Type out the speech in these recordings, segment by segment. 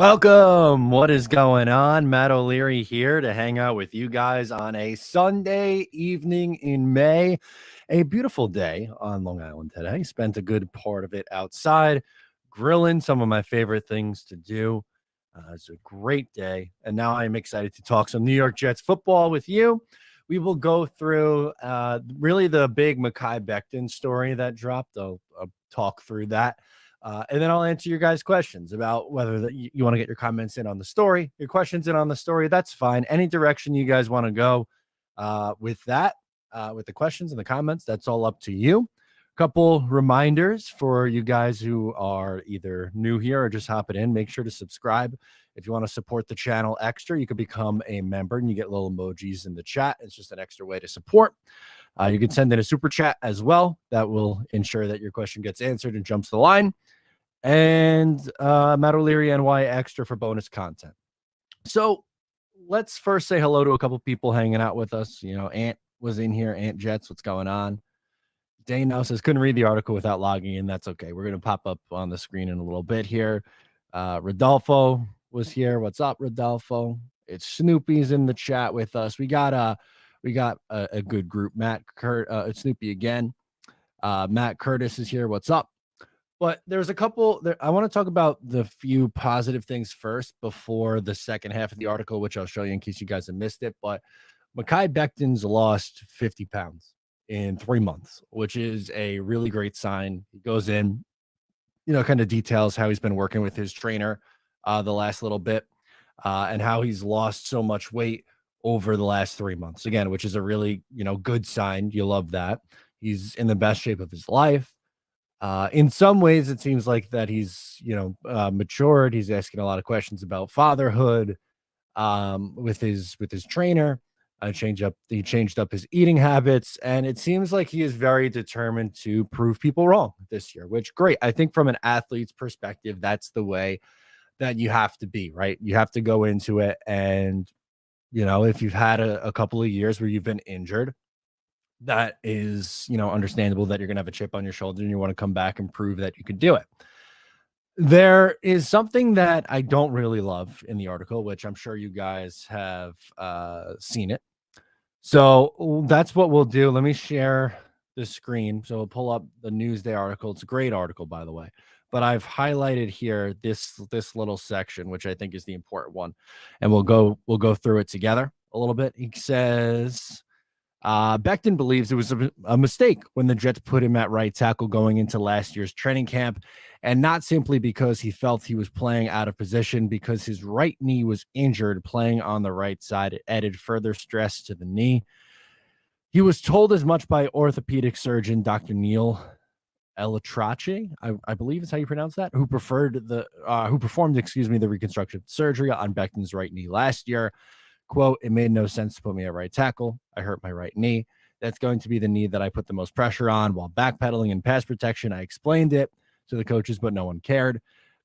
Welcome. What is going on? Matt O'Leary here to hang out with you guys on a Sunday evening in May. A beautiful day on Long Island today. Spent a good part of it outside, grilling some of my favorite things to do. It's a great day. And now I'm excited to talk some New York Jets football with you. We will go through really the big Mekhi Becton story that dropped. I'll talk through that. And then I'll answer your guys' questions about whether you want to get your comments in on the story, your questions in on the story. That's fine. Any direction you guys want to go with that, with the questions and the comments, that's all up to you. Couple reminders for you guys who are either new here or just hopping in. Make sure to subscribe. If you want to support the channel extra, you can become a member and you get little emojis in the chat. It's just an extra way to support. You can send in a super chat as well. That will ensure that your question gets answered and jumps the line. And Matt O'Leary NY extra for bonus content. So let's first say hello to a couple people hanging out with us. You know, Ant was in here. Ant Jets, what's going on? Dane now says couldn't read the article without logging in. That's okay. We're going to pop up on the screen in a little bit here. Rodolfo was here. What's up, Rodolfo? It's Snoopy's in the chat with us. We got a good group. It's Snoopy again. Matt Curtis is here. What's up? But there's a couple there. I want to talk about the few positive things first before the second half of the article, which I'll show you in case you guys have missed it. But Mekhi Becton's lost 50 pounds in 3 months, which is a really great sign. He goes in, kind of details how he's been working with his trainer the last little bit and how he's lost so much weight over the last 3 months, again, which is a really, good sign. You love that. He's in the best shape of his life. In some ways, it seems like that he's, matured. He's asking a lot of questions about fatherhood with his trainer. He changed up his eating habits, and it seems like he is very determined to prove people wrong this year, which great. I think from an athlete's perspective, that's the way that you have to be, right? You have to go into it. And, if you've had a couple of years where you've been injured, that is, understandable that you're going to have a chip on your shoulder and you want to come back and prove that you can do it. There is something that I don't really love in the article, which I'm sure you guys have seen it. So that's what we'll do. Let me share the screen. So we'll pull up the Newsday article. It's a great article, by the way. But I've highlighted here this little section, which I think is the important one. And we'll go through it together a little bit. He says, Becton believes it was a mistake when the Jets put him at right tackle going into last year's training camp, and not simply because he felt he was playing out of position, because his right knee was injured playing on the right side. It added further stress to the knee. He was told as much by orthopedic surgeon Dr. Neil Elatrache, I believe is how you pronounce that, who performed the reconstruction surgery on Becton's right knee last year. Quote, "It made no sense to put me at right tackle. I hurt my right knee. That's going to be the knee that I put the most pressure on while backpedaling in pass protection. I explained it to the coaches, but no one cared."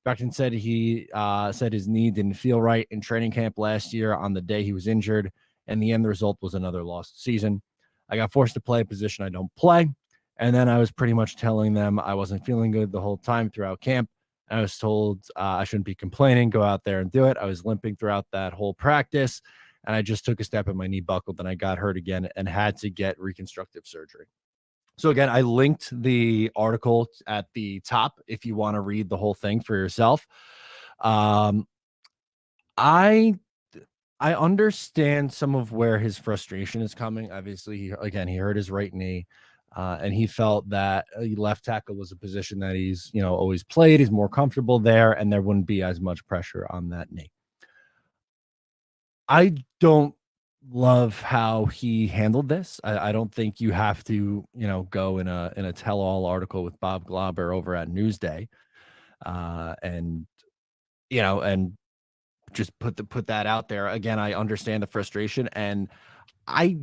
Becton said he said his knee didn't feel right in training camp last year on the day he was injured, and the end result was another lost season. "I got forced to play a position I don't play, and then I was pretty much telling them I wasn't feeling good the whole time throughout camp. I was told I shouldn't be complaining, go out there and do it. I was limping throughout that whole practice. And I just took a step and my knee buckled and I got hurt again and had to get reconstructive surgery." So again, I linked the article at the top if you want to read the whole thing for yourself. I understand some of where his frustration is coming. Obviously, he hurt his right knee, and he felt that left tackle was a position that he's always played. He's more comfortable there, and there wouldn't be as much pressure on that knee. I don't love how he handled this. I don't think you have to, go in a tell-all article with Bob Glauber over at Newsday, and just put that out there. Again, I understand the frustration, and I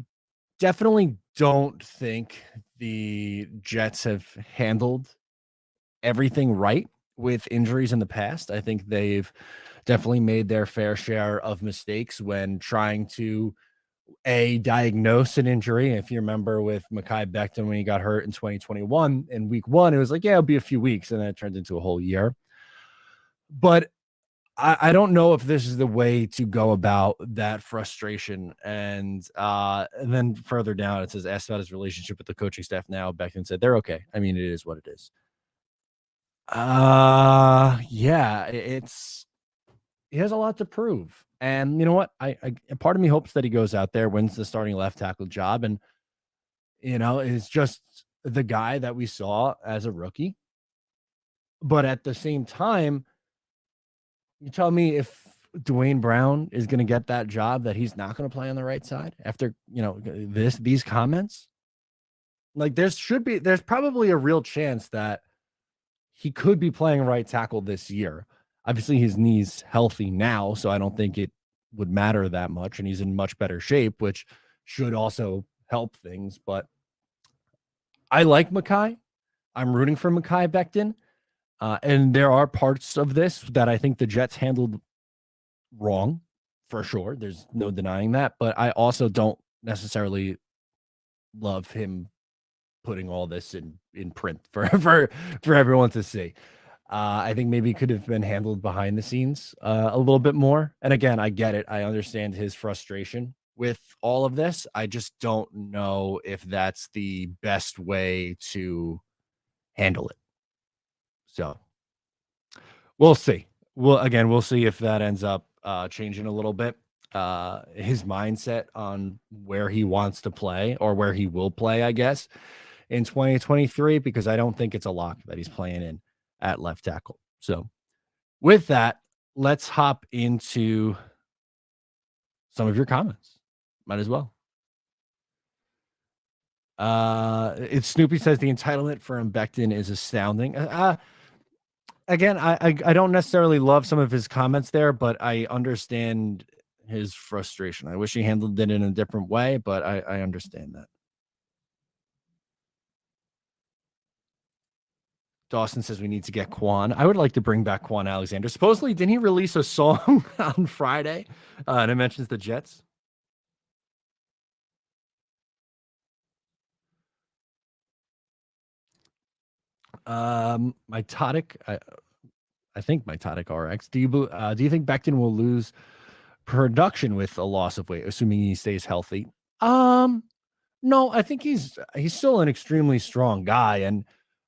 definitely don't think the Jets have handled everything right with injuries in the past. I think they've definitely made their fair share of mistakes when trying to diagnose an injury. If you remember with Mekhi Becton, when he got hurt in 2021 in week 1, it was like, yeah, it'll be a few weeks. And then it turned into a whole year. But I don't know if this is the way to go about that frustration. And then further down, it says, asked about his relationship with the coaching staff now. Beckham said, they're okay. I mean, it is what it is. Yeah, it's he has a lot to prove. And you know what? I part of me hopes that he goes out there, wins the starting left tackle job, and is just the guy that we saw as a rookie. But at the same time, you tell me if Dwayne Brown is going to get that job that he's not going to play on the right side after, these comments? Like there's probably a real chance that he could be playing right tackle this year. Obviously his knee's healthy now, so I don't think it would matter that much, and he's in much better shape, which should also help things. But I like Mekhi. I'm rooting for Mekhi Becton. And there are parts of this that I think the Jets handled wrong, for sure. There's no denying that. But I also don't necessarily love him putting all this in print for for everyone to see. I think maybe it could have been handled behind the scenes a little bit more. And again, I get it. I understand his frustration with all of this. I just don't know if that's the best way to handle it. So we'll see. We'll see if that ends up changing a little bit. His mindset on where he wants to play, or where he will play, I guess, in 2023, because I don't think it's a lock that he's playing in at left tackle. So with that, let's hop into some of your comments. Might as well. It's Snoopy says the entitlement for Becton is astounding. Again, I don't necessarily love some of his comments there, but I understand his frustration. I wish he handled it in a different way, but I understand that. Dawson says we need to get Quan. I would like to bring back Quan Alexander. Supposedly, didn't he release a song on Friday? And it mentions the Jets. Mitotic, I think Mitotic RX. Do you think Becton will lose production with a loss of weight, assuming he stays healthy? Um, no, I think he's still an extremely strong guy, and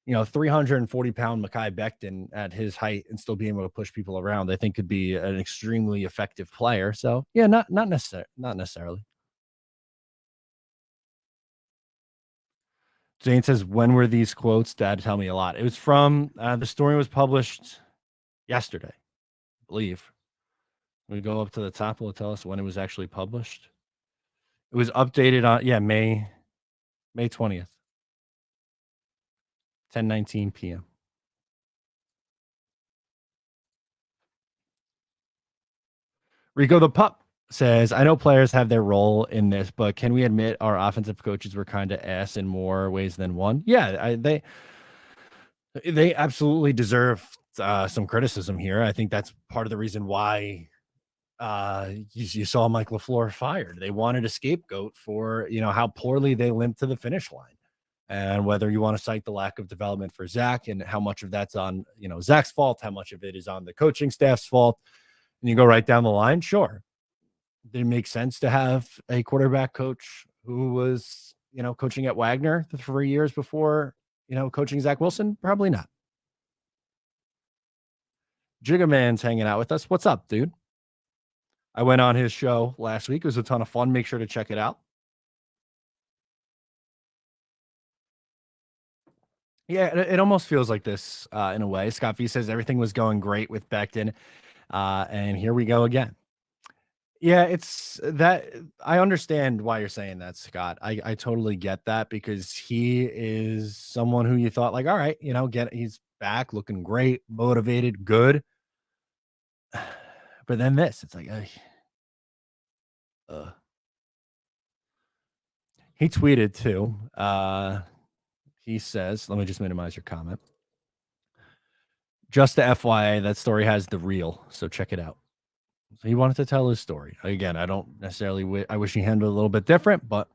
340-pound Mekhi Becton at his height and still being able to push people around, I think could be an extremely effective player. So yeah, not necessarily. Zane says, when were these quotes? Dad, tell me a lot. It was from the story was published yesterday, I believe. We go up to the top, will it tell us when it was actually published? It was updated on May 20th, 10:19 p.m. Rico the Pup says, I know players have their role in this, but can we admit our offensive coaches were kind of ass in more ways than one? Yeah, they absolutely deserve some criticism here. I think that's part of the reason why you saw Mike LaFleur fired. They wanted a scapegoat for how poorly they limped to the finish line. And whether you want to cite the lack of development for Zach and how much of that's on Zach's fault, how much of it is on the coaching staff's fault, and you go right down the line, sure, did it make sense to have a quarterback coach who was coaching at Wagner the 3 years before coaching Zach Wilson? Probably not. Jigga Man's hanging out with us. What's up, dude? I went on his show last week. It was a ton of fun. Make sure to check it out. Yeah, it almost feels like this in a way. Scott V says everything was going great with Becton, and here we go again. Yeah, it's that I understand why you're saying that, Scott. I totally get that, because he is someone who you thought like, all right, he's back, looking great, motivated, good. But then this, it's like, he tweeted too. He says, let me just minimize your comment. Just the FYI, that story has the reel, so check it out. So he wanted to tell his story. Again, I don't necessarily I wish he handled it a little bit different, but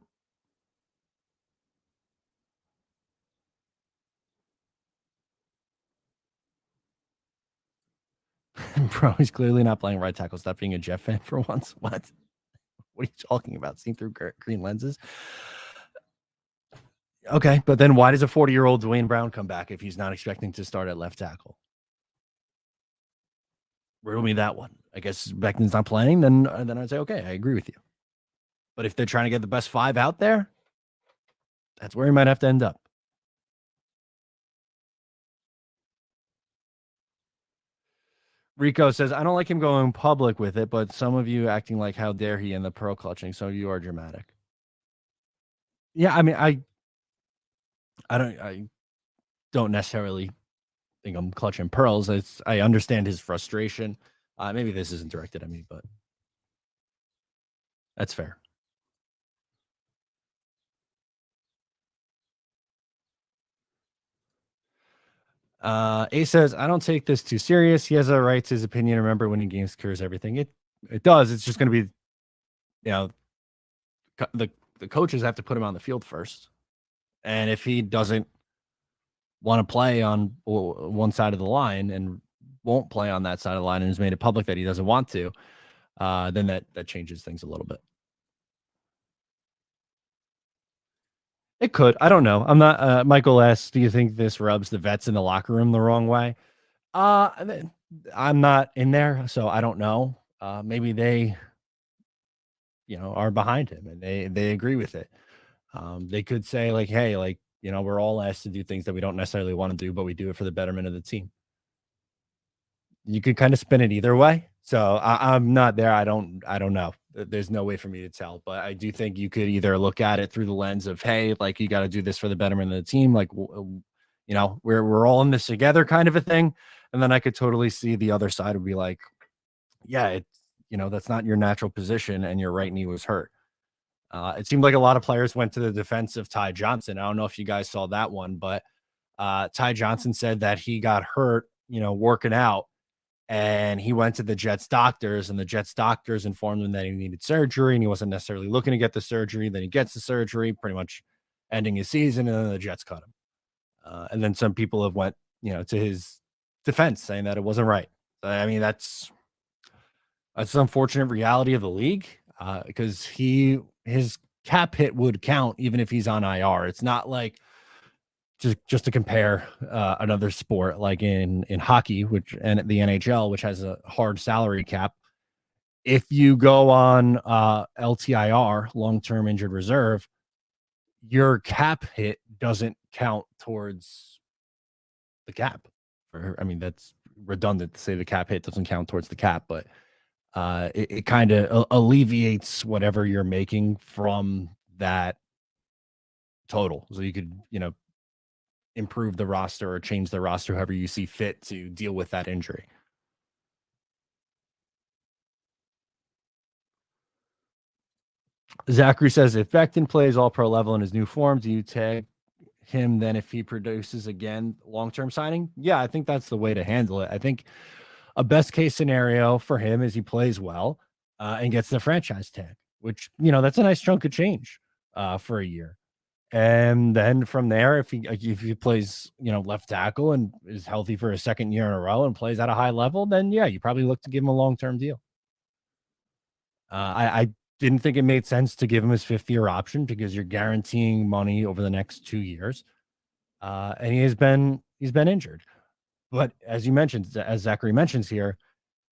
Bro, he's clearly not playing right tackle. Stop being a Jeff fan for once. What? What are you talking about? Seeing through green lenses? Okay, but then why does a 40-year-old Dwayne Brown come back if he's not expecting to start at left tackle? Riddle me that one. I guess Becton's not playing, then I'd say, okay, I agree with you. But if they're trying to get the best 5 out there, that's where he might have to end up. Rico says, I don't like him going public with it, but some of you acting like how dare he and the pearl clutching. So you are dramatic. Yeah, I mean, I don't necessarily think I'm clutching pearls. I understand his frustration. Maybe this isn't directed at me, but that's fair. A says, I don't take this too serious. He has a right to his opinion. Remember, winning games cures everything. It does. It's just going to be, you know, the coaches have to put him on the field first. And if he doesn't want to play on one side of the line and won't play on that side of the line and has made it public that he doesn't want to, then that changes things a little bit. It could. I don't know. I'm not. Michael asks, do you think this rubs the vets in the locker room the wrong way? I'm not in there, so I don't know. Maybe they, are behind him and they agree with it. They could say like, hey, like, we're all asked to do things that we don't necessarily want to do, but we do it for the betterment of the team. You could kind of spin it either way. So I'm not there. I don't know. There's no way for me to tell, but I do think you could either look at it through the lens of, hey, like you got to do this for the betterment of the team. Like, we're all in this together kind of a thing. And then I could totally see the other side would be like, yeah, that's not your natural position. And your right knee was hurt. It seemed like a lot of players went to the defense of Ty Johnson. I don't know if you guys saw that one, but Ty Johnson said that he got hurt, working out, and he went to the Jets doctors, and the Jets doctors informed him that he needed surgery, and he wasn't necessarily looking to get the surgery. Then he gets the surgery, pretty much ending his season, and then the Jets cut him. And then some people have went, to his defense, saying that it wasn't right. I mean, that's an unfortunate reality of the league because his cap hit would count even if he's on IR. It's not like just to compare another sport like in hockey, which and the NHL, which has a hard salary cap. If you go on LTIR, long term injured reserve, your cap hit doesn't count towards the cap. I mean, that's redundant to say the cap hit doesn't count towards the cap, but it kind of alleviates whatever you're making from that total. So you could, improve the roster or change the roster however you see fit to deal with that injury. Zachary says, if Becton plays all pro level in his new form, do you tag him then if he produces again long-term signing? Yeah, I think that's the way to handle it. I think a best case scenario for him is he plays well and gets the franchise tag, which, that's a nice chunk of change for a year. And then from there, if he plays, left tackle and is healthy for a second year in a row and plays at a high level, then yeah, you probably look to give him a long-term deal. I didn't think it made sense to give him his 5th-year option because you're guaranteeing money over the next 2 years. And he's been injured. But as you mentioned, as Zachary mentions here,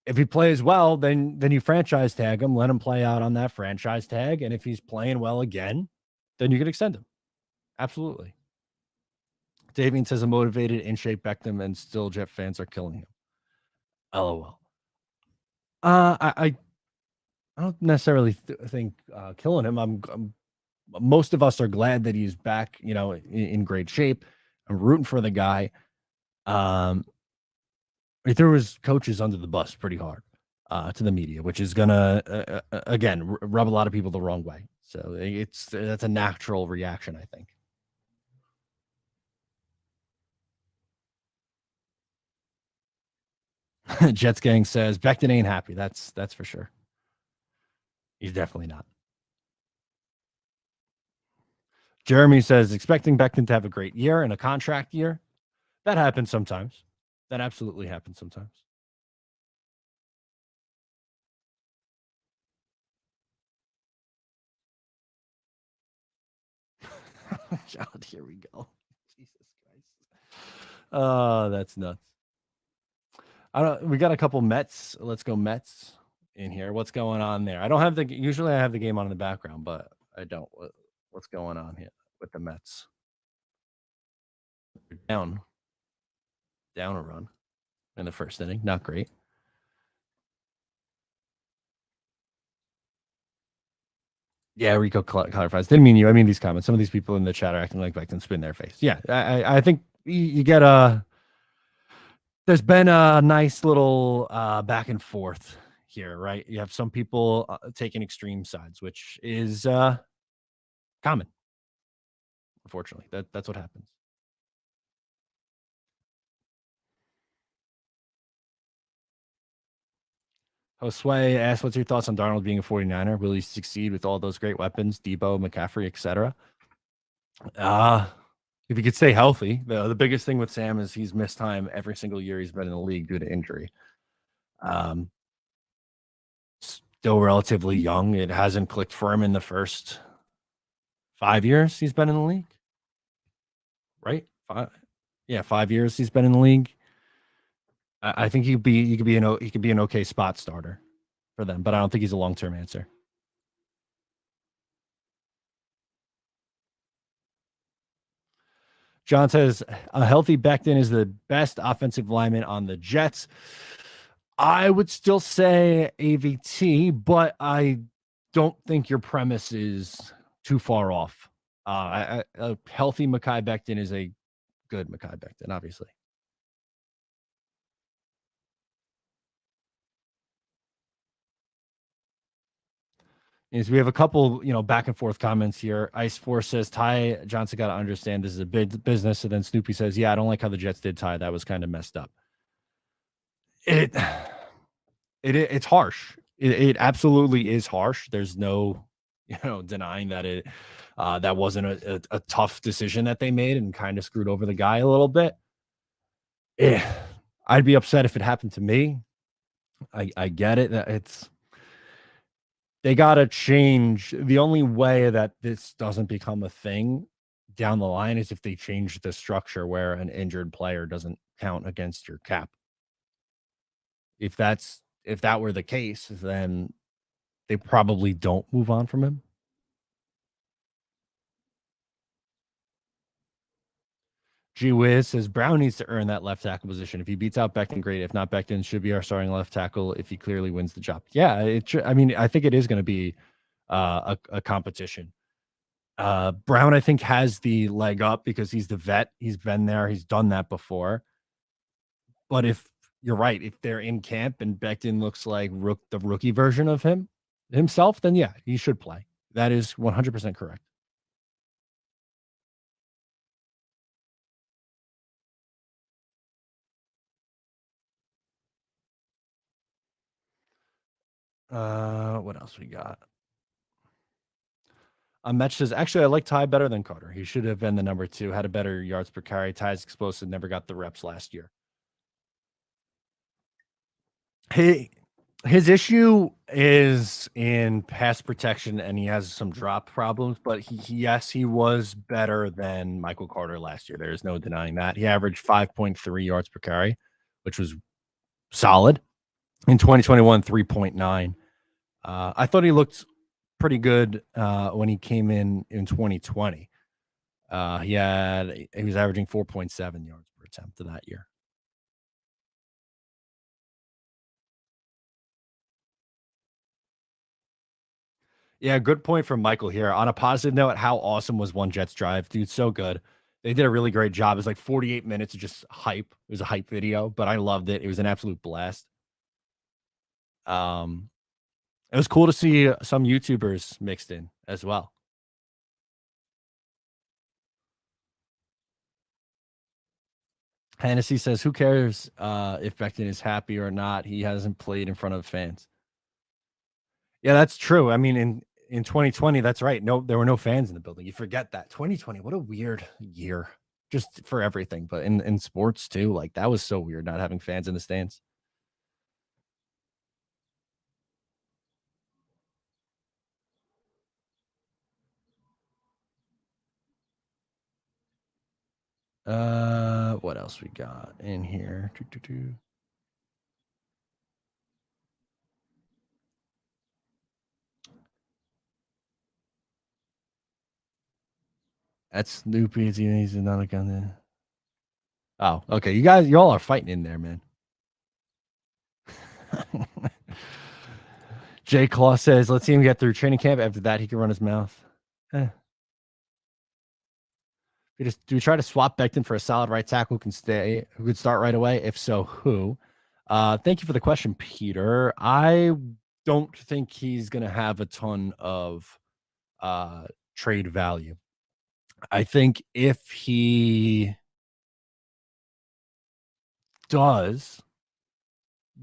if he plays well, then you franchise tag him, let him play out on that franchise tag. And if he's playing well again, then you can extend him. Absolutely. Davian says a motivated, in shape Beckham and still Jet fans are killing him. LOL. I don't necessarily think killing him. Most of us are glad that he's back, in great shape. I'm rooting for the guy. He threw his coaches under the bus pretty hard to the media, which is gonna again rub a lot of people the wrong way. So that's a natural reaction, I think. Jets gang says Becton ain't happy. That's for sure. He's definitely not. Jeremy says expecting Becton to have a great year and a contract year. That happens sometimes. That absolutely happens sometimes. God, here we go. Jesus Christ. Oh, that's nuts. I don't. We got a couple Mets. Let's go Mets in here. What's going on there? I don't have the. Usually, I have the game on in the background, but I don't. What's going on here with the Mets? Down, down a run in the first inning. Not great. Yeah, Rico clarifies. Didn't mean you. I mean these comments. Some of these people in the chat are acting like Becton spin their face. Yeah, I think you get a. There's been a nice little back and forth here, right? You have some people taking extreme sides, which is common. Unfortunately, that's what happens. Josue asked, "What's your thoughts on Darnold being a 49er? Will he succeed with all those great weapons, Debo, McCaffrey, etc.?" If he could stay healthy, the biggest thing with Sam is he's missed time every single year he's been in the league due to injury. Still relatively young. It hasn't clicked for him in the first 5 years he's been in the league, right? Yeah, 5 years he's been in the league. I think he could be an okay spot starter for them, but I don't think he's a long term answer. John says a healthy Becton is the best offensive lineman on the Jets. I would still say AVT, but I don't think your premise is too far off. A healthy Mekhi Becton is a good Mekhi Becton, obviously. Is we have a couple, back and forth comments here. Ice Force says Ty Johnson got to understand this is a big business. And then Snoopy says, "Yeah, I don't like how the Jets did Ty. That was kind of messed up." It it's harsh. It absolutely is harsh. There's no, denying that that wasn't a tough decision that they made and kind of screwed over the guy a little bit. I'd be upset if it happened to me. I get it. They got to change. The only way that this doesn't become a thing down the line is if they change the structure where an injured player doesn't count against your cap. If that were the case, then they probably don't move on from him. Gee Whiz says Brown needs to earn that left tackle position. If he beats out Becton, great. If not, Becton should be our starting left tackle if he clearly wins the job. Yeah, I mean, I think it is going to be a competition. Brown, I think, has the leg up because he's the vet. He's been there. He's done that before. But if you're right, if they're in camp and Becton looks like the rookie version of himself, then yeah, he should play. That is 100% correct. What else we got? Metch says, actually, I like Ty better than Carter. He should have been the number 2, had a better yards per carry. Ty's explosive, never got the reps last year. His issue is in pass protection, and he has some drop problems. But yes, he was better than Michael Carter last year. There is no denying that. He averaged 5.3 yards per carry, which was solid. In 2021, 3.9. I thought he looked pretty good when he came in 2020. He was averaging 4.7 yards per attempt in that year. Yeah, good point from Michael here. On a positive note, how awesome was One Jets Drive? Dude, so good. They did a really great job. It was like 48 minutes of just hype. It was a hype video, but I loved it. It was an absolute blast. It was cool to see some YouTubers mixed in as well. Hennessy says, "Who cares if Becton is happy or not? He hasn't played in front of fans." Yeah, that's true. I mean, in 2020, that's right. No, there were no fans in the building. You forget that. 2020, what a weird year, just for everything. But in sports too, like that was so weird not having fans in the stands. What else we got in here? That's Snoopy. He's not a gun. Oh, okay. Y'all are fighting in there, man. Jay Claw says, "Let's see him get through training camp. After that, he can run his mouth." Eh. Do we try to swap Becton for a solid right tackle who could start right away? If so, who? Thank you for the question, Peter. I don't think he's going to have a ton of uh, trade value. I think if he does,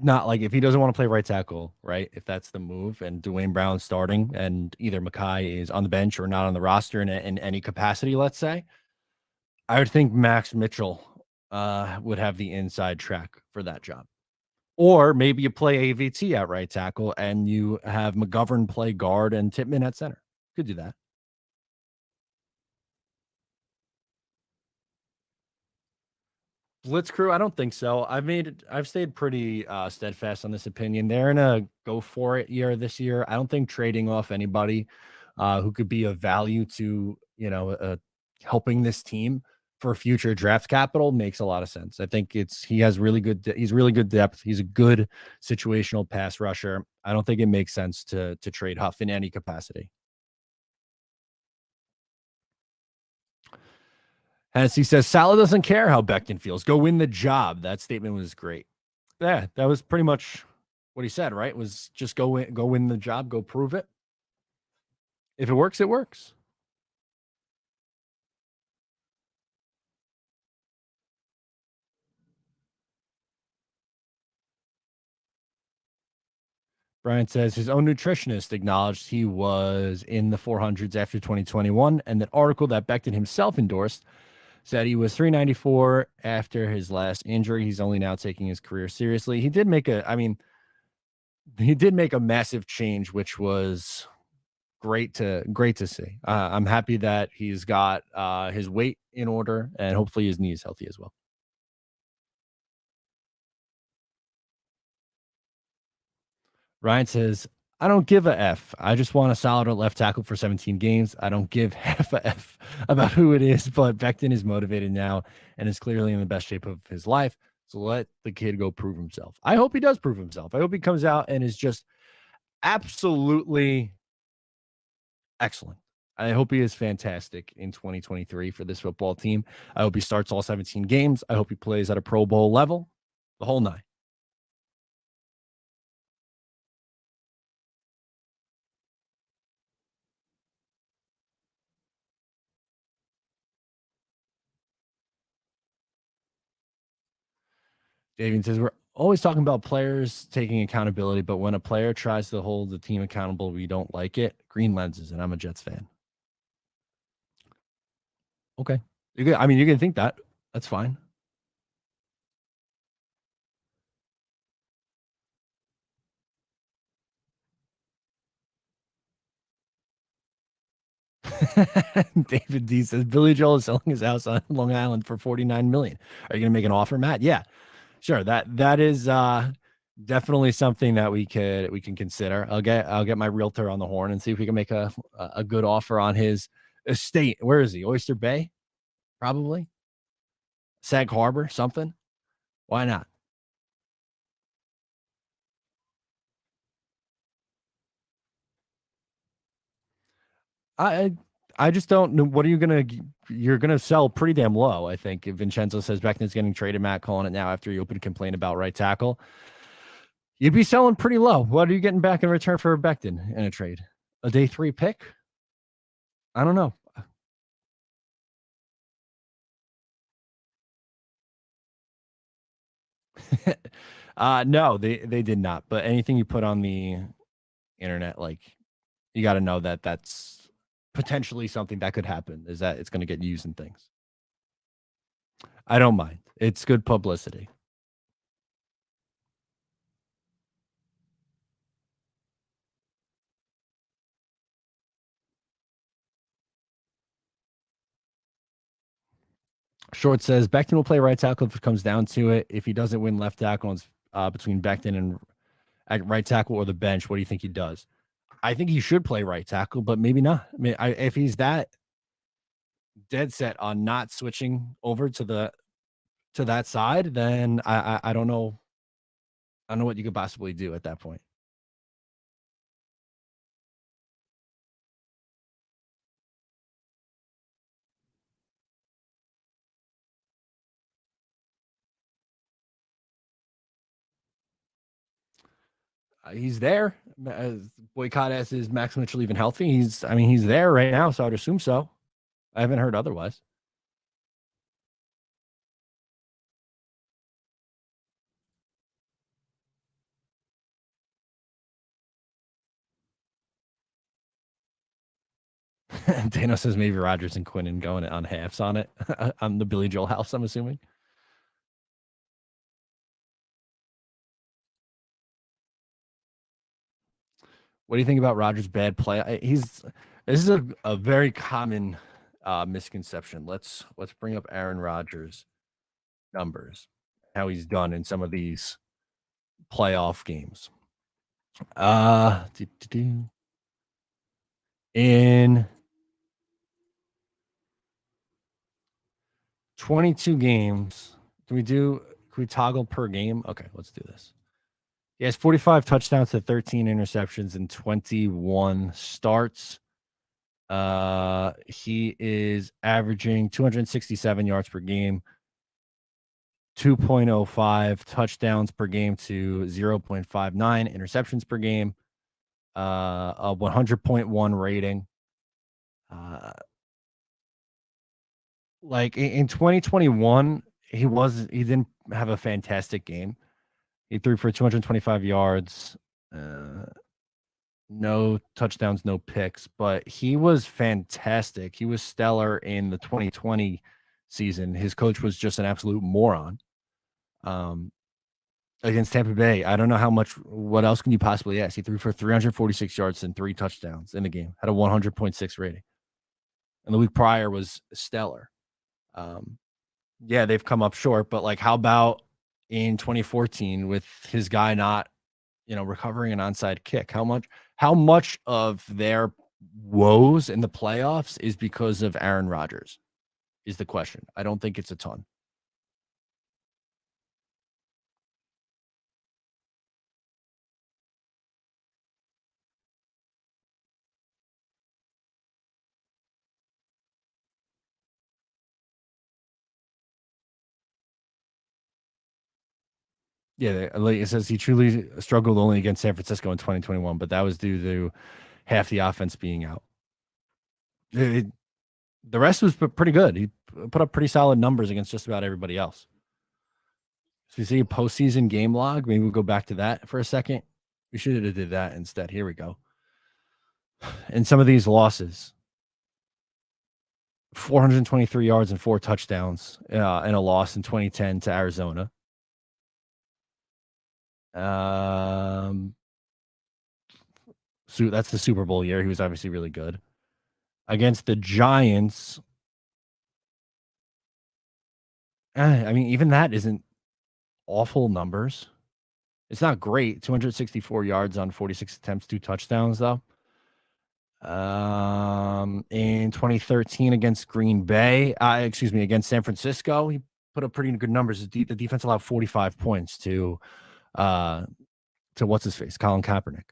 not like if he doesn't want to play right tackle, right? If that's the move and Dwayne Brown's starting and either Mekhi is on the bench or not on the roster in any capacity, let's say, I would think Max Mitchell would have the inside track for that job. Or maybe you play AVT at right tackle and you have McGovern play guard and Tippmann at center. Could do that. Blitz crew, I don't think so. I've stayed pretty steadfast on this opinion. They're in a go for it year this year. I don't think trading off anybody who could be of value to helping this team for future draft capital makes a lot of sense. I think he's really good depth. He's a good situational pass rusher. I don't think it makes sense to trade Huff in any capacity. Hennessy says Salah doesn't care how Becton feels. Go win the job. That statement was great. Yeah, that was pretty much what he said, right? Was just go win the job, go prove it. If it works, it works. Brian says his own nutritionist acknowledged he was in the 400s after 2021, and that article that Becton himself endorsed said he was 394 after his last injury. He's only now taking his career seriously. He did make a massive change, which was great to see. I'm happy that he's got his weight in order and hopefully his knee is healthy as well. Ryan says, I don't give a F. I just want a solid left tackle for 17 games. I don't give half a F about who it is, but Becton is motivated now and is clearly in the best shape of his life. So let the kid go prove himself. I hope he does prove himself. I hope he comes out and is just absolutely excellent. I hope he is fantastic in 2023 for this football team. I hope he starts all 17 games. I hope he plays at a Pro Bowl level, the whole nine. Davian says, we're always talking about players taking accountability, but when a player tries to hold the team accountable, we don't like it. Green lenses, and I'm a Jets fan. Okay. You can think that. That's fine. David D says Billy Joel is selling his house on Long Island for 49 million. Are you gonna make an offer, Matt? Yeah, sure. That is definitely something that we can consider. I'll get my realtor on the horn and see if we can make a good offer on his estate. Where is he? Oyster Bay? Probably. Sag Harbor, something. Why not? I I just don't know. What are you gonna? You're gonna sell pretty damn low. I think if Vincenzo says Beckton's getting traded, Matt calling it now after you opened a complaint about right tackle, you'd be selling pretty low. What are you getting back in return for Becton in a trade? A day 3 pick? I don't know. No, they did not. But anything you put on the internet, like you got to know that that's potentially something that could happen. Is that it's going to get used in things. I don't mind. It's good publicity. Short says Becton will play right tackle if it comes down to it. If he doesn't win left tackle, it's between Becton and at right tackle or the bench. What do you think he does? I think he should play right tackle, but maybe not. I mean, if he's that dead set on not switching over to that side, then I don't know. I don't know what you could possibly do at that point. He's there. Boycott as is Max Mitchell even healthy? He's there right now, so I'd assume so. I haven't heard otherwise. Dano says maybe Rodgers and Quinnen going on halves on it on the Billy Joel house. I'm assuming. What do you think about Rodgers' bad play? This is a very common misconception. Let's bring up Aaron Rodgers' numbers, how he's done in some of these playoff games. In 22 games, can we toggle per game? Okay, let's do this. He has 45 touchdowns to 13 interceptions in 21 starts. He is averaging 267 yards per game, 2.05 touchdowns per game to 0.59 interceptions per game, a 100.1 rating. Like in 2021, he didn't have a fantastic game. He threw for 225 yards, no touchdowns, no picks, but he was fantastic. He was stellar in the 2020 season. His coach was just an absolute moron. Against Tampa Bay, I don't know what else can you possibly ask? He threw for 346 yards and 3 touchdowns in the game, had a 100.6 rating. And the week prior was stellar. Yeah, they've come up short, but like, how about in 2014 with his guy not, recovering an onside kick? How much of their woes in the playoffs is because of Aaron Rodgers is the question. I don't think it's a ton. Yeah, like it says he truly struggled only against San Francisco in 2021, but that was due to half the offense being out. The rest was pretty good. He put up pretty solid numbers against just about everybody else. So you see a postseason game log. Maybe we'll go back to that for a second. We should have did that instead. Here we go. In some of these losses, 423 yards and 4 touchdowns in a loss in 2010 to Arizona. So that's the Super Bowl year. He was obviously really good. Against the Giants, even that isn't awful numbers. It's not great. 264 yards on 46 attempts, 2 touchdowns though. In 2013 against Green Bay, against San Francisco, he put up pretty good numbers. The defense allowed 45 points to what's his face, Colin Kaepernick.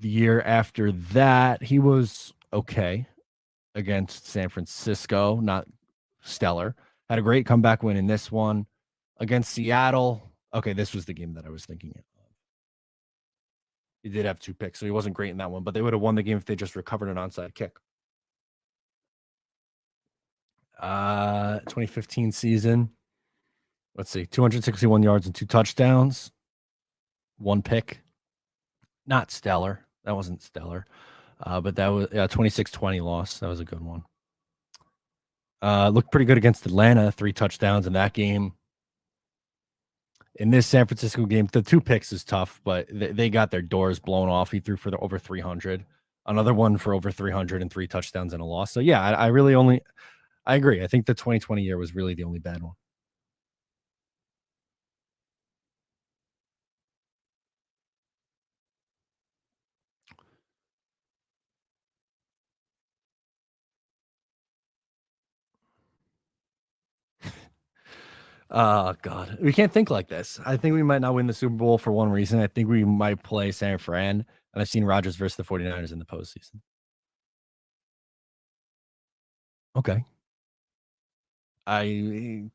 The year after that, he was okay against San Francisco, not stellar. Had a great comeback win in this one against Seattle. Okay, this was the game that I was thinking of. He did have 2 picks, so he wasn't great in that one, but they would have won the game if they just recovered an onside kick. 2015 season. Let's see, 261 yards and 2 touchdowns, 1 pick. Not stellar. That wasn't stellar. But that was 26-20 loss. That was a good one. Looked pretty good against Atlanta. 3 touchdowns in that game. In this San Francisco game, the 2 picks is tough, but they got their doors blown off. He threw for over 300. another one for over 300 and 3 touchdowns and a loss. So yeah, I really only I agree. I think the 2020 year was really the only bad one. Oh God, we can't think like this. I think we might not win the Super Bowl for one reason. I think we might play San Fran, and I've seen Rodgers versus the 49ers in the postseason. Okay. I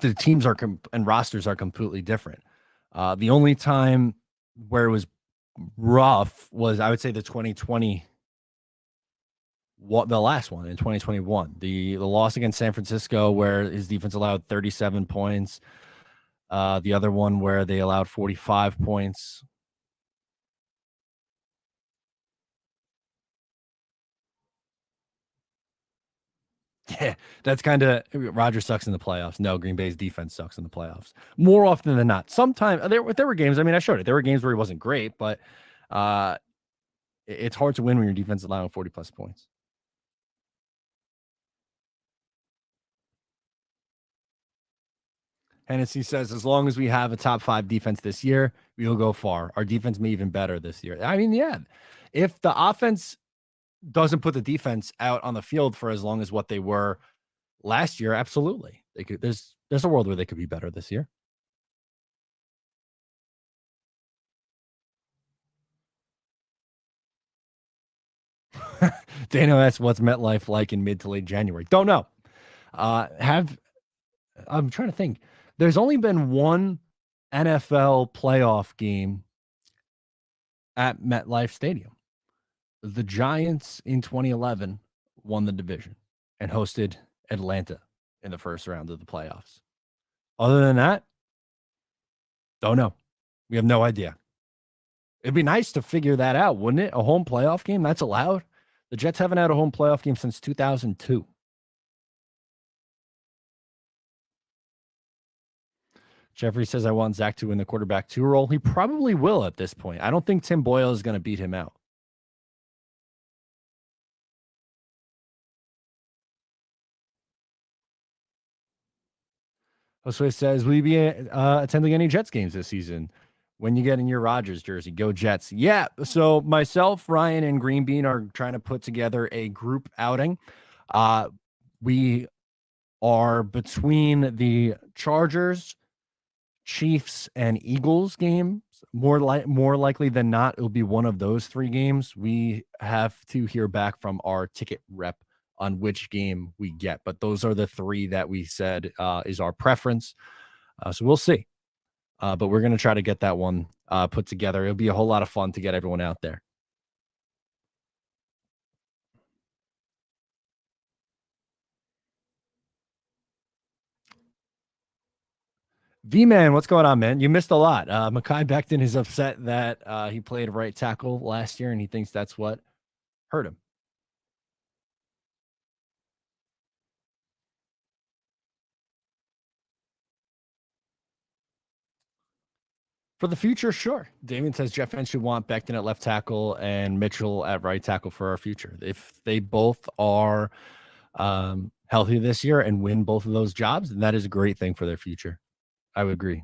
the teams are and rosters are completely different. The only time where it was rough was I would say the 2020 what the last one in 2021. The loss against San Francisco where his defense allowed 37 points. The other one where they allowed 45 points. Yeah, that's kind of Rodgers sucks in the playoffs. No, Green Bay's defense sucks in the playoffs more often than not. Sometimes there were games. I mean, I showed it. There were games where he wasn't great, but uh, it's hard to win when your defense is allowing 40 plus points. Hennessy says, as long as we have a top five defense this year, we will go far. Our defense may even better this year. I mean, yeah, if the offense doesn't put the defense out on the field for as long as what they were last year, absolutely, they could. There's a world where they could be better this year. Dano asks, what's MetLife like in mid to late January? Don't know. Have I'm trying to think. There's only been one NFL playoff game at MetLife Stadium. The Giants in 2011 won the division and hosted Atlanta in the first round of the playoffs. Other than that, don't know. We have no idea. It'd be nice to figure that out, wouldn't it? A home playoff game that's allowed. The Jets haven't had a home playoff game since 2002. Jeffrey says, I want Zach to win the quarterback two role. He probably will at this point. I don't think Tim Boyle is going to beat him out. Josue says, will you be attending any Jets games this season? When you get in your Rodgers jersey, go Jets. Yeah. So myself, Ryan, and Green Bean are trying to put together a group outing. We are between the Chargers, Chiefs, and Eagles games. More likely than not, it'll be one of those three games. We have to hear back from our ticket rep on which game we get, but those are the three that we said is our preference. So we'll see. But we're gonna try to get that one put together. It'll be a whole lot of fun to get everyone out there. V man, what's going on, man? You missed a lot. Mekhi Becton is upset that he played right tackle last year, and he thinks that's what hurt him. For the future, sure. Damien says Jeff Fent should want Becton at left tackle and Mitchell at right tackle for our future. If they both are healthy this year and win both of those jobs, then that is a great thing for their future. I would agree.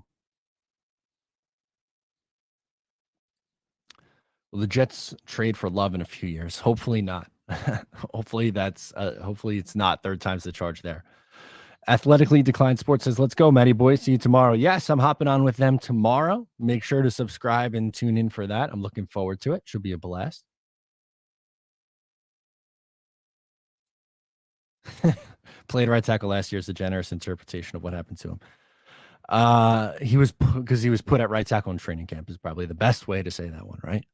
Well, the Jets trade for Love in a few years. Hopefully not. Hopefully it's not. Third time's the charge there. Athletically Declined Sports says, let's go, Matty boy. See you tomorrow. Yes, I'm hopping on with them tomorrow. Make sure to subscribe and tune in for that. I'm looking forward to it. Should be a blast. Played right tackle last year is a generous interpretation of what happened to him. He was because he was put at right tackle in training camp is probably the best way to say that one, right?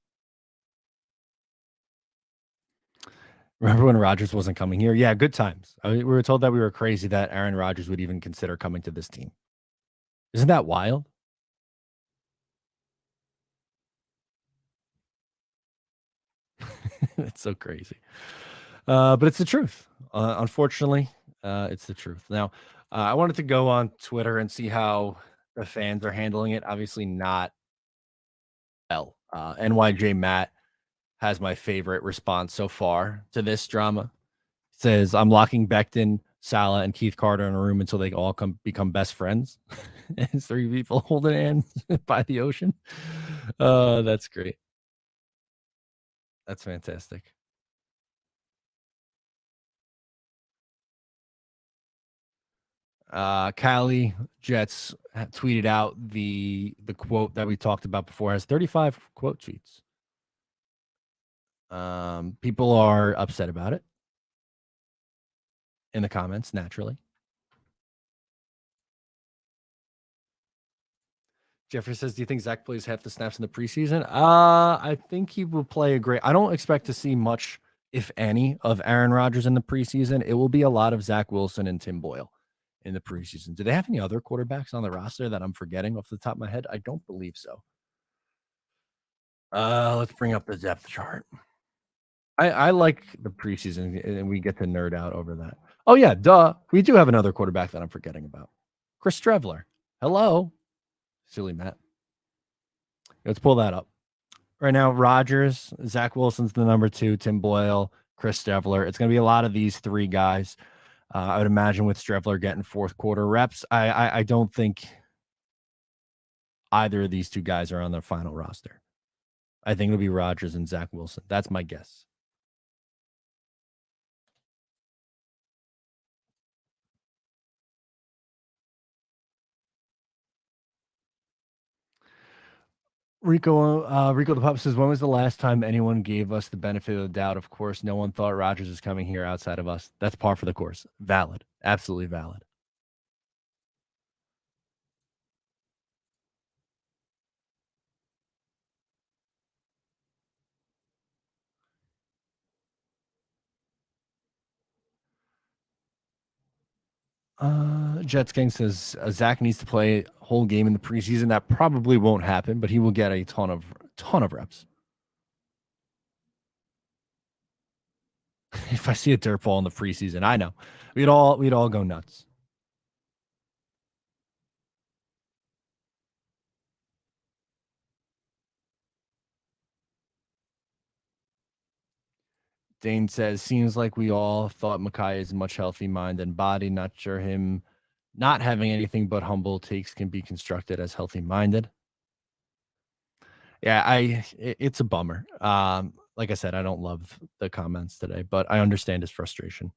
Remember when Rodgers wasn't coming here? Yeah, good times. We were told that we were crazy that Aaron Rodgers would even consider coming to this team. Isn't that wild? It's so crazy. But it's the truth. Unfortunately, it's the truth. Now, I wanted to go on Twitter and see how the fans are handling it. Obviously, not well. NYJ Matt has my favorite response so far to this drama. It says, I'm locking Becton, Salah, and Keith Carter in a room until they all become best friends. And 3 people holding hands by the ocean. That's great. That's fantastic. Cali Jets tweeted out the quote that we talked about before. Has 35 quote tweets. People are upset about it in the comments, naturally. Jeffrey says, "Do you think Zach plays half the snaps in the preseason?" I think he will play a great. I don't expect to see much, if any, of Aaron Rodgers in the preseason. It will be a lot of Zach Wilson and Tim Boyle in the preseason. Do they have any other quarterbacks on the roster that I'm forgetting off the top of my head? I don't believe so. Let's bring up the depth chart. I like the preseason, and we get to nerd out over that. Oh yeah, duh. We do have another quarterback that I'm forgetting about. Chris Trevler. Hello, silly Matt. Let's pull that up. Right now, Rodgers, Zach Wilson's the number 2, Tim Boyle, Chris Trevler. It's going to be a lot of these 3 guys. I would imagine with Trevler getting fourth quarter reps. I don't think either of these 2 guys are on the final roster. I think it'll be Rodgers and Zach Wilson. That's my guess. Rico the Pup says, when was the last time anyone gave us the benefit of the doubt? Of course, no one thought Rodgers was coming here outside of us. That's par for the course. Valid. Absolutely valid. Jets Gang says Zach needs to play a whole game in the preseason. That probably won't happen, but he will get a ton of reps. If I see a dirt ball in the preseason, I know we'd all go nuts. Dane says, seems like we all thought Mekhi is a much healthy mind and body. Not sure him not having anything but humble takes can be constructed as healthy minded. Yeah, it's a bummer. Like I said, I don't love the comments today, but I understand his frustration.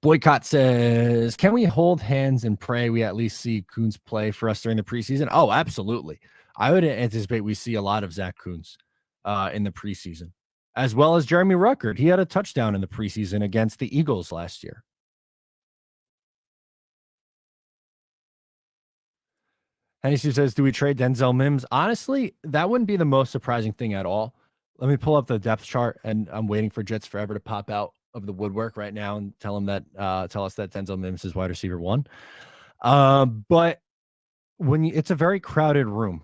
Boycott says, can we hold hands and pray we at least see Coons play for us during the preseason? Oh, absolutely. I would anticipate we see a lot of Zach Coons in the preseason, as well as Jeremy Ruckert. He had a touchdown in the preseason against the Eagles last year. Hennessy says, do we trade Denzel Mims? Honestly, that wouldn't be the most surprising thing at all. Let me pull up the depth chart, and I'm waiting for Jets Forever to pop out of the woodwork right now and tell us that Denzel Mims is wide receiver 1. But it's a very crowded room,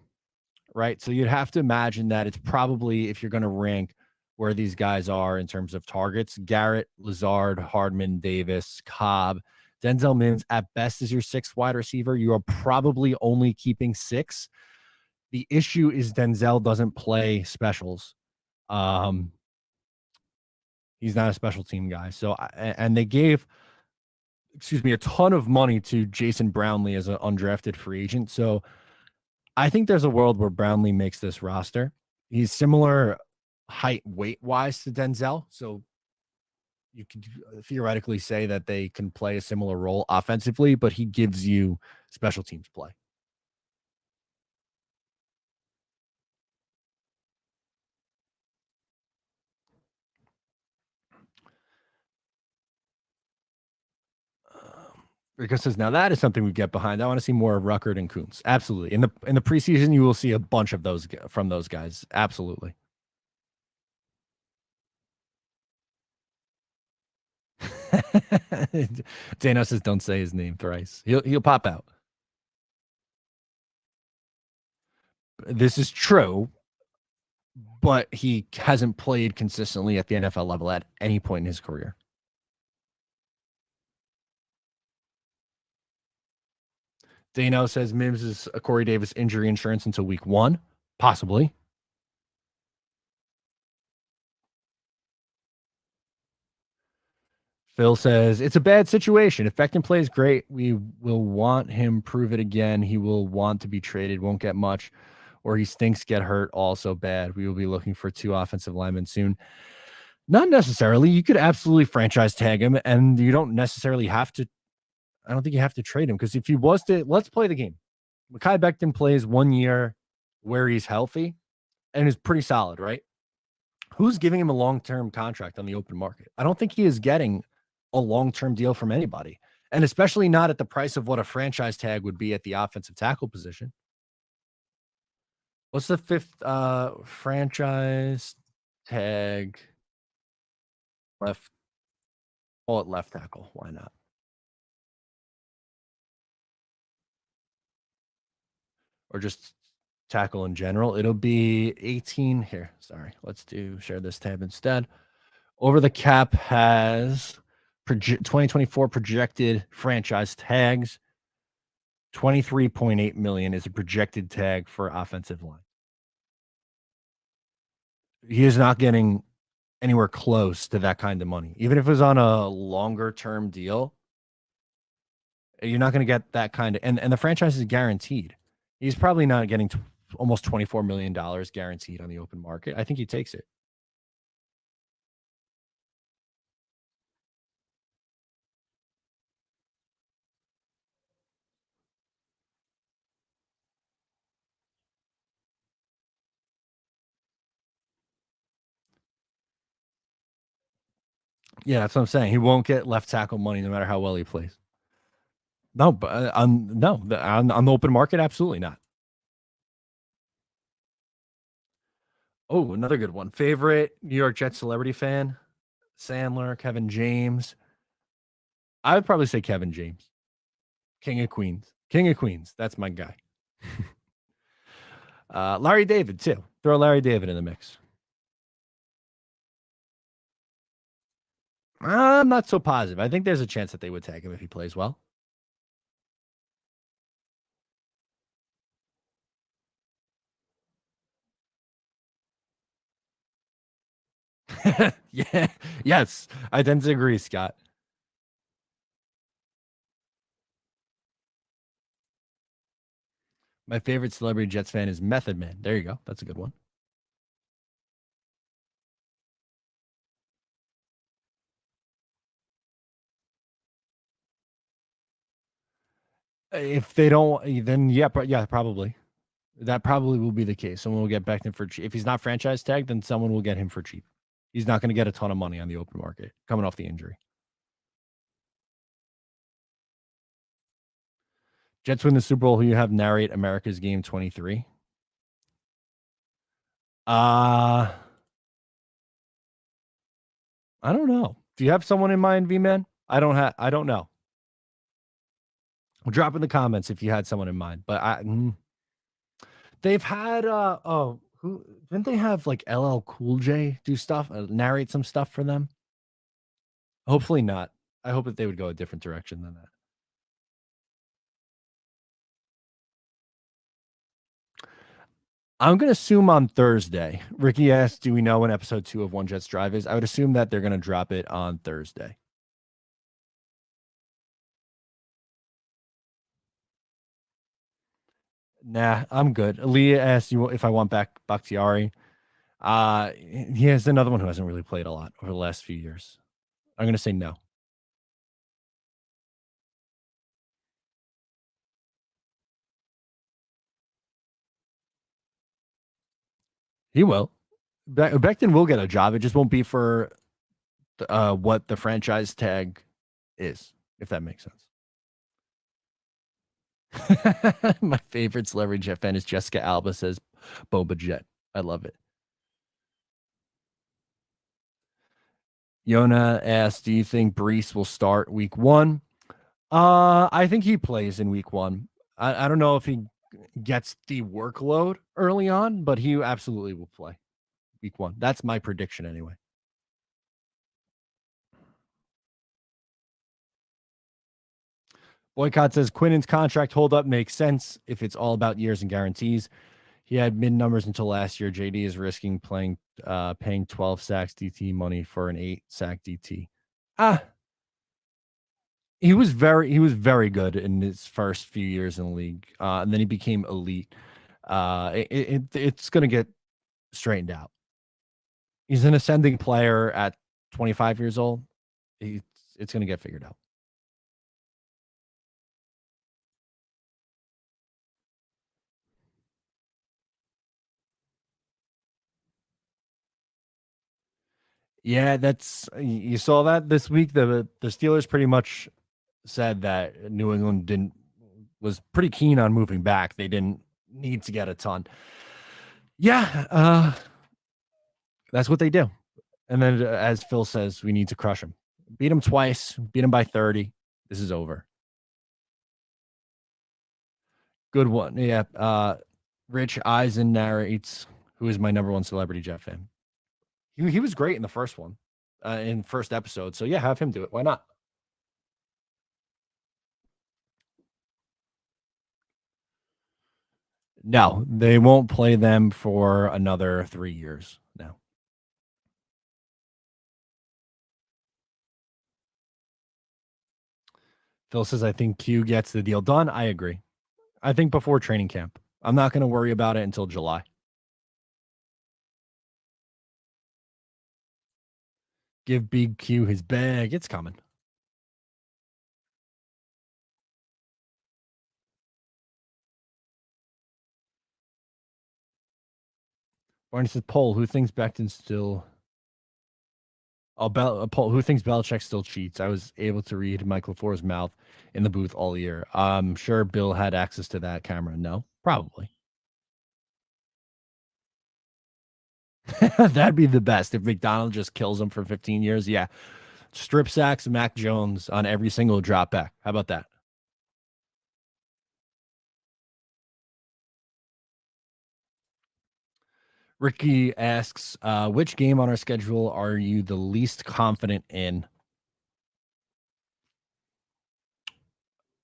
right? So you'd have to imagine that it's probably, if you're going to rank where these guys are in terms of targets, Garrett, Lazard, Hardman, Davis, Cobb, Denzel Mims at best is your 6th wide receiver. You are probably only keeping 6. The issue is Denzel doesn't play specials. He's not a special team guy. So, and they gave, a ton of money to Jason Brownlee as an undrafted free agent. So I think there's a world where Brownlee makes this roster. He's similar height, weight wise to Denzel. So you could theoretically say that they can play a similar role offensively, but he gives you special teams play. Rico says, now that is something we get behind. I want to see more of Ruckert and Kuntz. Absolutely. In the preseason, you will see a bunch of those from those guys. Absolutely. Dano says, don't say his name thrice. He'll pop out. This is true, but he hasn't played consistently at the NFL level at any point in his career. Dano says Mims is a Corey Davis injury insurance until week 1, possibly. Phil says it's a bad situation. If Becton plays great, we will want him prove it again. He will want to be traded, won't get much, or he stinks, get hurt, also bad. We will be looking for 2 offensive linemen soon. Not necessarily. You could absolutely franchise tag him, and you don't necessarily have to. I don't think you have to trade him because if he was to, let's play the game. Mekhi Becton plays 1 year where he's healthy and is pretty solid, right? Who's giving him a long-term contract on the open market? I don't think he is getting a long-term deal from anybody, and especially not at the price of what a franchise tag would be at the offensive tackle position. What's the 5th franchise tag left? Call it left tackle. Why not? Or just tackle in general. It'll be 18 here. Sorry. Let's share this tab instead. Over the Cap has 2024 projected franchise tags. 23.8 million is a projected tag for offensive line. He is not getting anywhere close to that kind of money. Even if it was on a longer term deal, you're not going to get that kind of, and the franchise is guaranteed. He's probably not getting almost $24 million guaranteed on the open market. I think he takes it. Yeah, that's what I'm saying. He won't get left tackle money no matter how well he plays. No, but on the open market, absolutely not. Oh, another good one. Favorite New York Jets celebrity fan? Sandler, Kevin James. I would probably say Kevin James. King of Queens. King of Queens. That's my guy. Larry David, too. Throw Larry David in the mix. I'm not so positive. I think there's a chance that they would tag him if he plays well. Yeah. Yes. I tend to agree, Scott. My favorite celebrity Jets fan is Method Man. There you go. That's a good one. If they don't, then yeah, probably. That probably will be the case. Someone will get Becton for cheap. If he's not franchise tagged, then someone will get him for cheap. He's not going to get a ton of money on the open market coming off the injury. Jets win the Super Bowl. Who you have narrate America's Game 23? I don't know. Do you have someone in mind, V-Man? I don't know. Drop in the comments if you had someone in mind. But they've had who didn't they have like LL Cool J do stuff, narrate some stuff for them? Hopefully not. I hope that they would go a different direction than that. I'm going to assume on Thursday. Ricky asked, do we know when episode 2 of One Jets Drive is? I would assume that they're going to drop it on Thursday. Nah, I'm good. Aaliyah asked you if I want back Bakhtiari. He has another one who hasn't really played a lot over the last few years. I'm going to say no. He will. Becton will get a job. It just won't be for what the franchise tag is, if that makes sense. My favorite celebrity Jet fan is Jessica Alba, says Boba Jet. I love it. Yona asks, do you think Brees will start week 1? I think he plays in week 1. I don't know if he gets the workload early on, but he absolutely will play week 1. That's my prediction anyway. Boycott says Quinnen's contract holdup makes sense if it's all about years and guarantees. He had mid numbers until last year. JD is risking paying 12 sacks DT money for an 8 sack DT. he was very good in his first few years in the league, and then he became elite. It's going to get straightened out. He's an ascending player at 25 years old. It's it's going to get figured out. Yeah, that's you saw that this week. The Steelers pretty much said that New England didn't was pretty keen on moving back. They didn't need to get a ton. Yeah, that's what they do. And then, as Phil says, we need to crush them. Beat them twice. Beat them by 30. This is over. Good one. Yeah. Rich Eisen narrates, who is my number one celebrity Jet fan. He was great in the first one, in first episode. So yeah, have him do it. Why not? No, they won't play them for another 3 years. No. Phil says, I think Q gets the deal done. I agree. I think before training camp. I'm not going to worry about it until July. Give Big Q his bag. It's coming. Barney says, Poll, who thinks Becton still. Oh, Paul, who thinks Belichick still cheats? I was able to read Mike LaFleur's mouth in the booth all year. I'm sure Bill had access to that camera. No, probably. That'd be the best if McDonald just kills him for 15 years. Yeah. Strip sacks Mac Jones on every single drop back. How about that? Ricky asks, which game on our schedule are you the least confident in?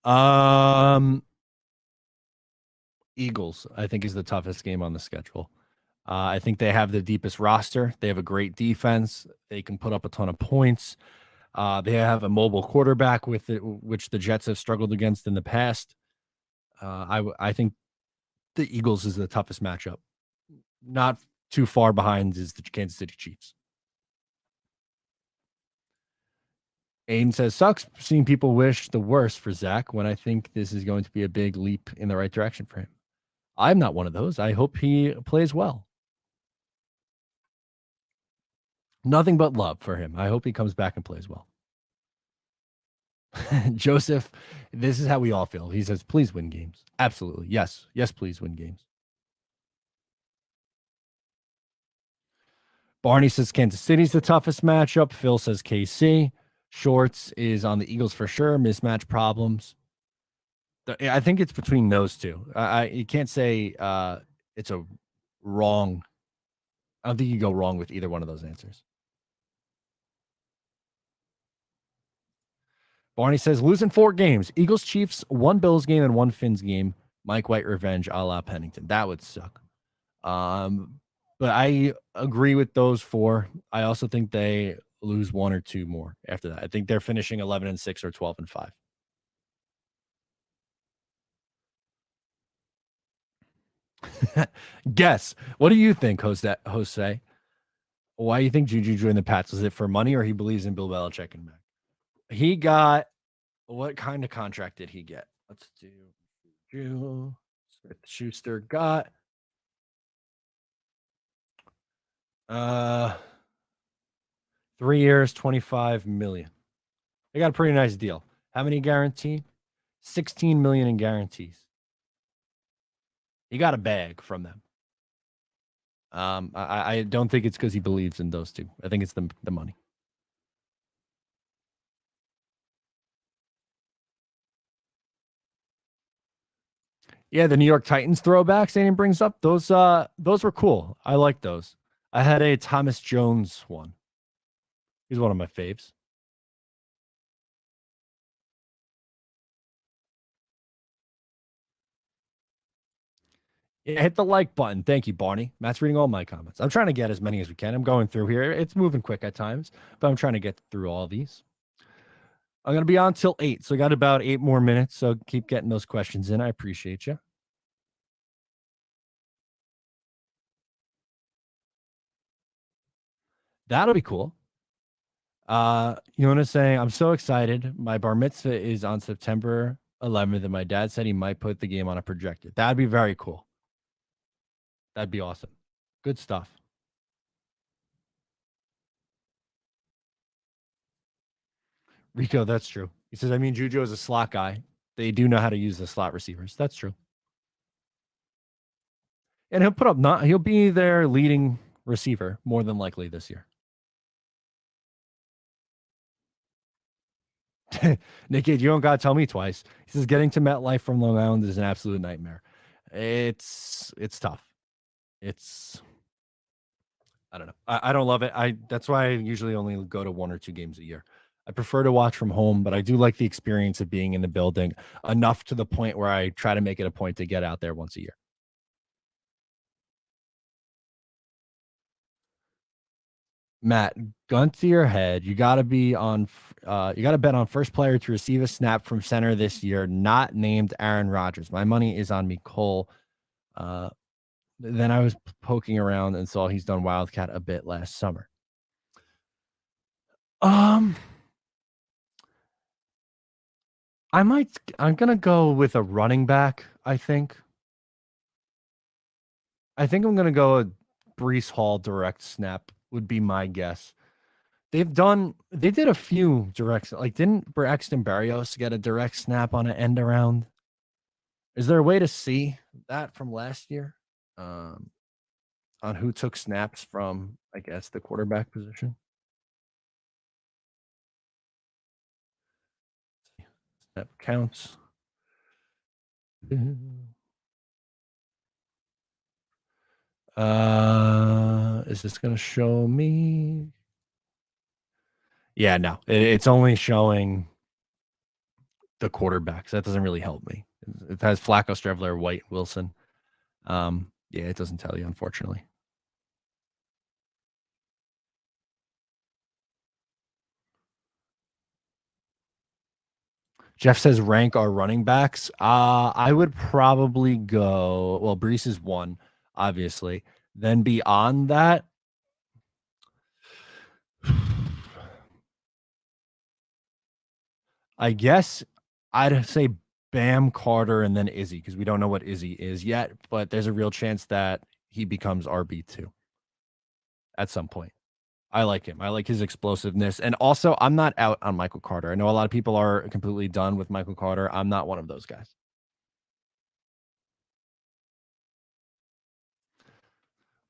Um, Eagles, I think, is the toughest game on the schedule. I think they have the deepest roster. They have a great defense. They can put up a ton of points. They have a mobile quarterback with it, which the Jets have struggled against in the past. I think the Eagles is the toughest matchup. Not too far behind is the Kansas City Chiefs. Aiden says, sucks seeing people wish the worst for Zach when I think this is going to be a big leap in the right direction for him. I'm not one of those. I hope he plays well. Nothing but love for him. I hope he comes back and plays well. Joseph, this is how we all feel. He says, please win games. Absolutely. Yes. Yes, please win games. Barney says Kansas City's the toughest matchup. Phil says KC. Shorts is on the Eagles for sure. Mismatch problems. I think it's between those two. You can't say it's a wrong. I don't think you go wrong with either one of those answers. Barney says losing 4 games. Eagles, Chiefs, 1 Bills game and 1 Fins game. Mike White revenge a la Pennington. That would suck. But I agree with those 4. I also think they lose 1 or 2 more after that. I think they're finishing 11-6 or 12-5. Guess. What do you think, Jose? Why do you think Juju joined the Pats? Was it for money or he believes in Bill Belichick and Mac? He got what kind of contract did he get? Let's do Juju. Smith Schuster got uh 3 years, 25 million. They got a pretty nice deal. How many guaranteed? 16 million in guarantees. He got a bag from them. I don't think it's because he believes in those two. I think it's the money. Yeah, the New York Titans throwbacks Aiden brings up, those were cool. I like those. I had a Thomas Jones one. He's one of my faves. Yeah, hit the like button. Thank you, Barney. Matt's reading all my comments. I'm trying to get as many as we can. I'm going through here. It's moving quick at times, but I'm trying to get through all these. I'm going to be on till 8. So I got about 8 more minutes. So keep getting those questions in. I appreciate you. That'll be cool. You want to say, I'm so excited. My bar mitzvah is on September 11th, and my dad said he might put the game on a projector. That'd be very cool. That'd be awesome. Good stuff. Rico, that's true. He says, I mean, Juju is a slot guy. They do know how to use the slot receivers. That's true. And he'll put up not he'll be their leading receiver more than likely this year. Nick, you don't gotta tell me twice. He says getting to MetLife from Long Island is an absolute nightmare. It's tough. It's I don't know. I don't love it. That's why I usually only go to 1 or 2 games a year. I prefer to watch from home, but I do like the experience of being in the building enough to the point where I try to make it a point to get out there once a year. Matt, gun to your head. You got to be on. You got to bet on first player to receive a snap from center this year, not named Aaron Rodgers. My money is on Cole. Then I was poking around and saw he's done Wildcat a bit last summer. Um, I'm gonna go with a running back. I think I'm gonna go with Brees Hall direct snap would be my guess. They did a few direct, like didn't Braxton Berrios get a direct snap on an end around? Is there a way to see that from last year? On who took snaps from, I guess, the quarterback position? Snap counts. Is this gonna show me? Yeah, no. It's only showing the quarterbacks. That doesn't really help me. It has Flacco, Strevler, White, Wilson. Yeah, it doesn't tell you, unfortunately. Jeff says rank our running backs. I would probably go. Well, Brees is one, obviously. Then beyond that, I guess I'd say Bam, Carter, and then Izzy because we don't know what Izzy is yet, but there's a real chance that he becomes RB2 at some point. I like him. I like his explosiveness. And also, I'm not out on Michael Carter. I know a lot of people are completely done with Michael Carter. I'm not one of those guys.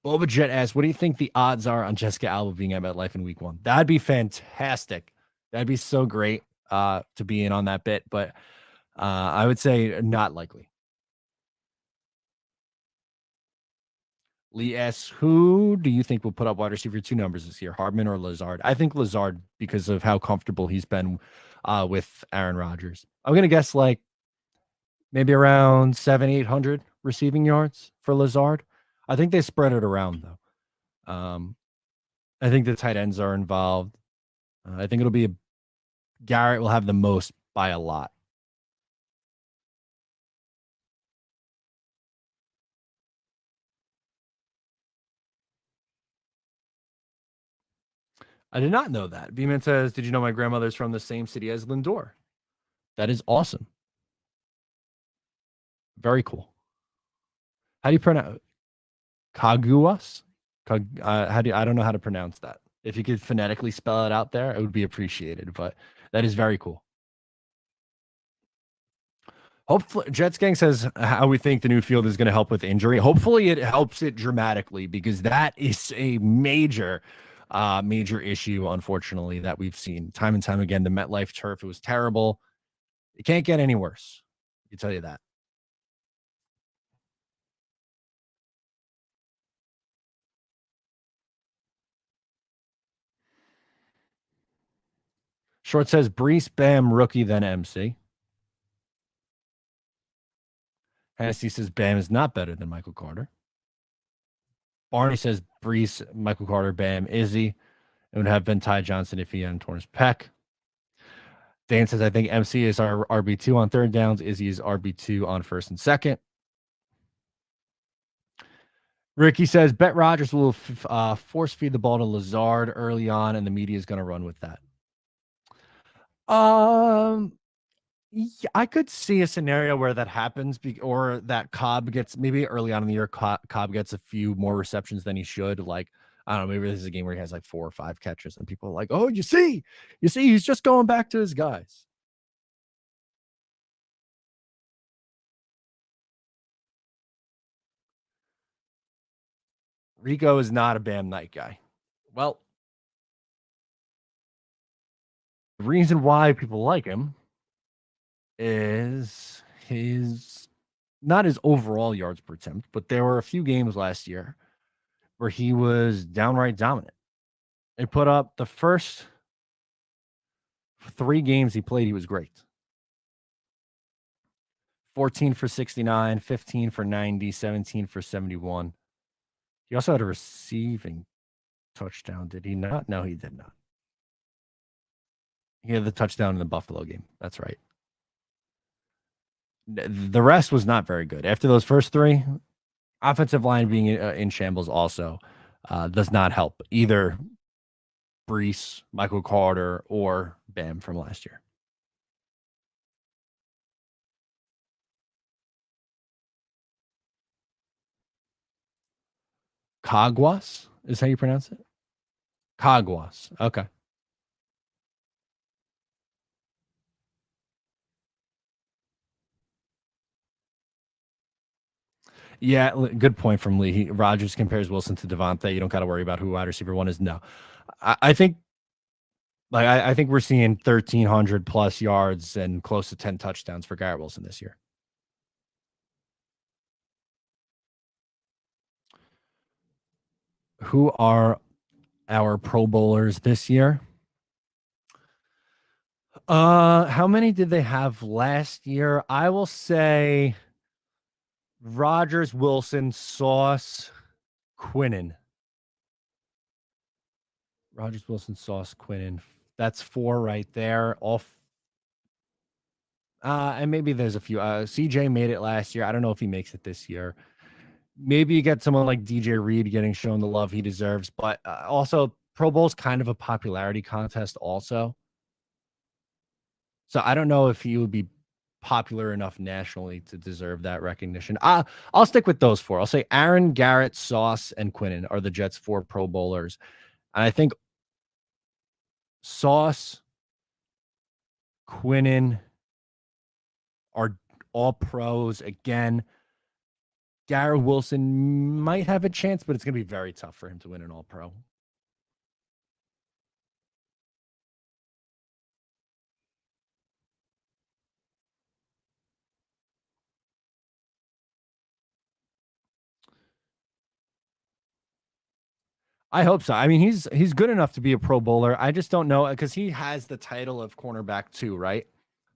Boba Jet asks, what do you think the odds are on Jessica Alba being at MetLife in week 1? That'd be fantastic. That'd be so great to be in on that bit. But I would say not likely. Lee asks, who do you think will put up wide receiver 2 numbers this year, Hardman or Lazard? I think Lazard because of how comfortable he's been with Aaron Rodgers. I'm going to guess like maybe around 800 receiving yards for Lazard. I think they spread it around, though. I think the tight ends are involved. I think it'll be Garrett will have the most by a lot. I did not know that. B-Man says, did you know my grandmother's from the same city as Lindor? That is awesome. Very cool. How do you pronounce Kaguas? How do you, I don't know how to pronounce that. If you could phonetically spell it out there, it would be appreciated. But that is very cool. Hopefully, Jets Gang says how we think the new field is going to help with injury. Hopefully, it helps it dramatically because that is a major issue, unfortunately, that we've seen time and time again. The MetLife turf, it was terrible. It can't get any worse. I can tell you that. Short says Brees, Bam, rookie, then MC. Hennessy says Bam is not better than Michael Carter. Barney says Brees, Michael Carter, Bam, Izzy. It would have been Ty Johnson if he hadn't torn his pec. Dan says, I think MC is our RB2 on third downs. Izzy is RB2 on first and second. Ricky says, bet Rodgers will force feed the ball to Lazard early on, and the media is going to run with that. Yeah, I could see a scenario where that happens, or that Cobb gets, maybe early on in the year, Cobb gets a few more receptions than he should. Like, I don't know, maybe this is a game where he has like 4 or 5 catches, and people are like, oh, you see, he's just going back to his guys. Rico is not a Bam Knight guy. Well, the reason why people like him is not his overall yards per attempt, but there were a few games last year where he was downright dominant. They put up the first 3 games he played, he was great. 14 for 69, 15 for 90, 17 for 71. He also had a receiving touchdown, did he not? No, he did not. He had the touchdown in the Buffalo game. That's right. The rest was not very good. After those first 3, offensive line being in shambles also does not help either Brees, Michael Carter, or Bam from last year. Caguas is how you pronounce it? Caguas. Okay. Yeah, good point from Lee. Rodgers compares Wilson to Devontae. You don't got to worry about who wide receiver 1 is. No. I think I think we're seeing 1,300 plus yards and close to 10 touchdowns for Garrett Wilson this year. Who are our Pro Bowlers this year? How many did they have last year? I will say Rodgers, Wilson, Sauce, Quinnen. Rodgers, Wilson, Sauce, Quinnen. That's 4 right there. And maybe there's a few. CJ made it last year. I don't know if he makes it this year. Maybe you get someone like DJ Reed getting shown the love he deserves, but also Pro Bowl's kind of a popularity contest also. So I don't know if he would be popular enough nationally to deserve that recognition. I'll stick with those 4. I'll say Aaron, Garrett, Sauce, and Quinnen are the Jets' 4 Pro Bowlers. And I think Sauce, Quinnen are all pros. Again, Garrett Wilson might have a chance, but it's going to be very tough for him to win an All-Pro. I hope so. I mean, he's good enough to be a Pro Bowler. I just don't know because he has the title of cornerback too, right?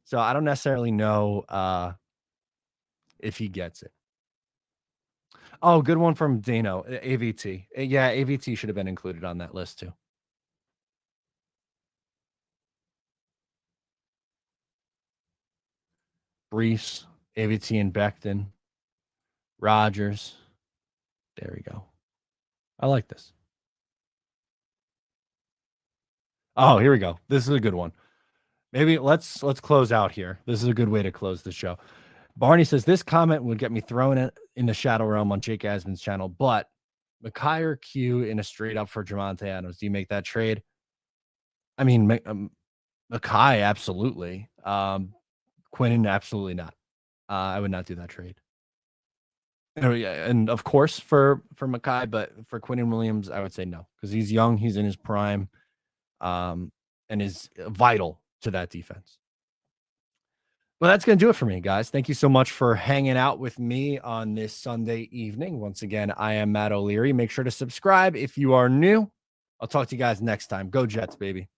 So I don't necessarily know if he gets it. Oh, good one from Dano. AVT. Yeah, AVT should have been included on that list too. Brees, AVT, and Becton. Rodgers. There we go. I like this. Oh, here we go. This is a good one. Maybe let's close out here. This is a good way to close the show. Barney says this comment would get me thrown in the shadow realm on Jake Asman's channel, but Mekhi or Q in a straight up for Javonte Adams. Do you make that trade? I mean, Mekhi, absolutely. Quinnen, absolutely not. I would not do that trade. And of course for Mekhi, but for Quinnen Williams, I would say no because he's young, he's in his prime, and is vital to that defense. Well, that's going to do it for me, guys. Thank you so much for hanging out with me on this Sunday evening. Once again, I am Matt O'Leary. Make sure to subscribe if you are new. I'll talk to you guys next time. Go Jets, baby.